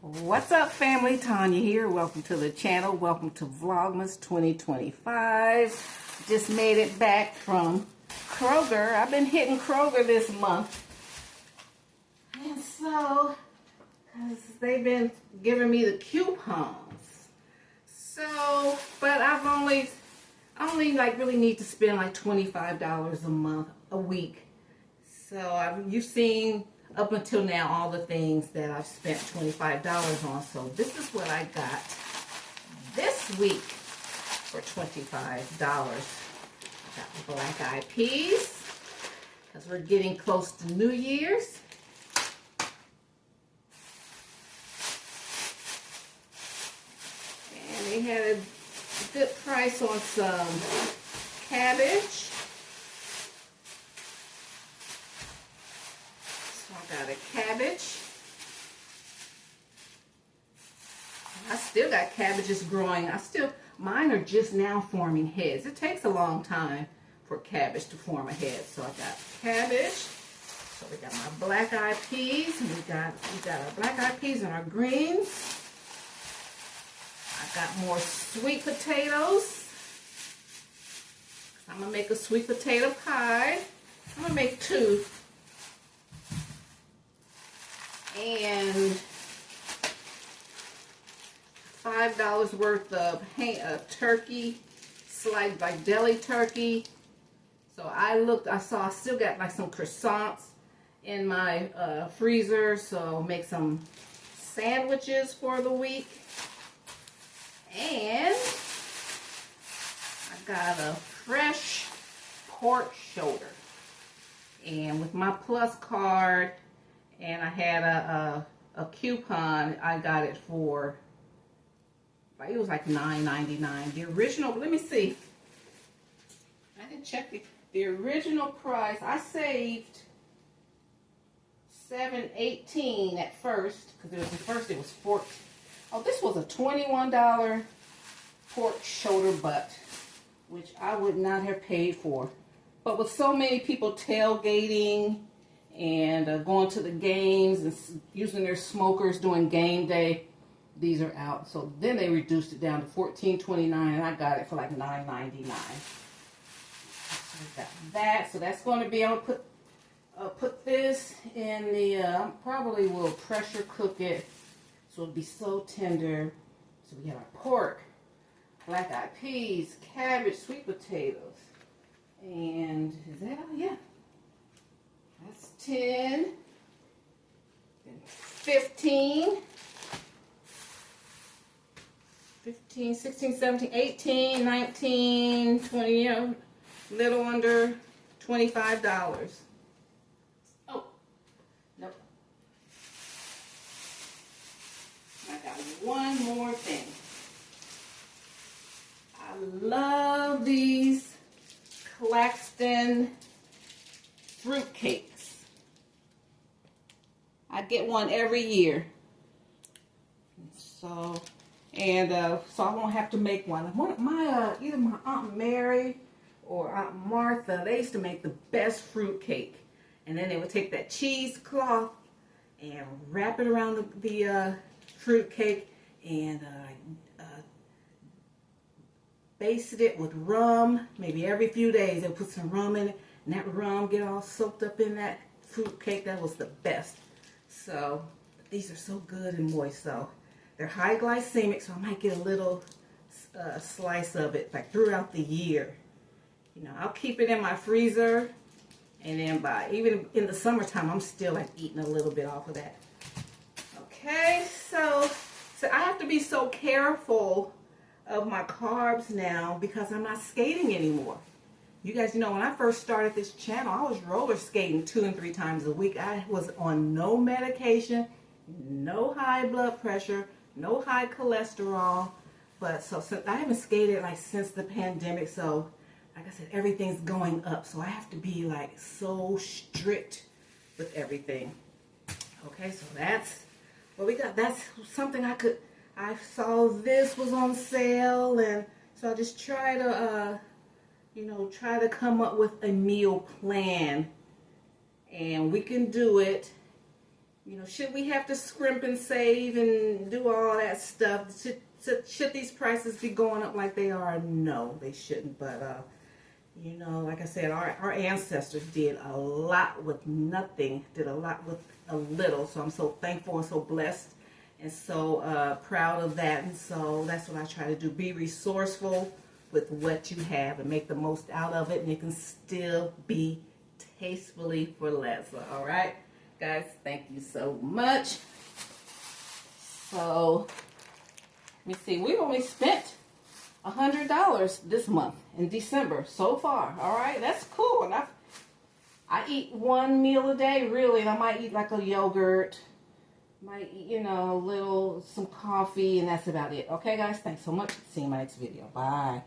What's up, family? Tanya here. Welcome to the channel. Welcome to Vlogmas 2025. Just made it back from Kroger. I've been hitting Kroger this month. And so, because they've been giving me the coupons. So, but I only like really need to spend like $25 a week. So you've seen up until now all the things that I've spent $25 on. So this is what I got this week for $25. I got black eyed peas because we're getting close to New Year's. And they had a good price on some cabbage. Got a cabbage. I still got cabbages growing. Mine are just now forming heads. It takes a long time for cabbage to form a head. So I got cabbage. So we got my black eyed peas. And we got our black eyed peas and our greens. I got more sweet potatoes. I'm gonna make a sweet potato pie. I'm gonna make two. And $5 worth of turkey, sliced like deli turkey. So I still got like some croissants in my freezer, so make some sandwiches for the week. And I got a fresh pork shoulder. And with my Plus card, and I had a coupon. I got it for, it was like $9.99. The original, let me see. I didn't check the original price. I saved $7.18 at first, because it was $14. Oh, this was a $21 pork shoulder butt, which I would not have paid for. But with so many people tailgating and going to the games and using their smokers doing game day, these are out. So then they reduced it down to $14.29, and I got it for like $9.99. So I got that. So that's going to be, I'm going to put this in the, probably will pressure cook it so it'll be so tender. So we got our pork, black eyed peas, cabbage, sweet potatoes, and is that all? Yeah. That's 10, then 15, 16, 17, 18, 19, 20, little under $25. Oh, nope. I got one more thing. I love these Claxton fruit cakes. I get one every year. So I won't have to make one. Either my Aunt Mary or Aunt Martha, they used to make the best fruit cake. And then they would take that cheesecloth and wrap it around the fruit cake and basted it with rum. Maybe every few days they'll put some rum in it. And that rum get all soaked up in that fruit cake. That was the best. So these are so good and moist. So they're high glycemic, so I might get a little slice of it like throughout the year. I'll keep it in my freezer, and then even in the summertime, I'm still like eating a little bit off of that. Okay, so I have to be so careful of my carbs now because I'm not skating anymore. You guys know when I first started this channel, I was roller skating 2 and 3 times a week. I was on no medication, no high blood pressure, no high cholesterol. But since I haven't skated like since the pandemic, so like I said, everything's going up. So I have to be like so strict with everything. Okay, so that's what we got. That's something I saw this was on sale, and so I just try to try to come up with a meal plan, and we can do it You know, should we have to scrimp and save and do all that stuff? Should these prices be going up like they are? No, they shouldn't. But, you know, like I said, our ancestors did a lot with nothing, did a lot with a little. So I'm so thankful and so blessed and so proud of that. And so that's what I try to do. Be resourceful with what you have and make the most out of it. And it can still be tastefully for less. All right? Guys, thank you so much. So, let me see. We've only spent $100 this month in December so far. All right, that's cool. And I eat one meal a day, really. And I might eat like a yogurt, might eat, you know, some coffee, and that's about it. Okay, guys, thanks so much. See you in my next video. Bye.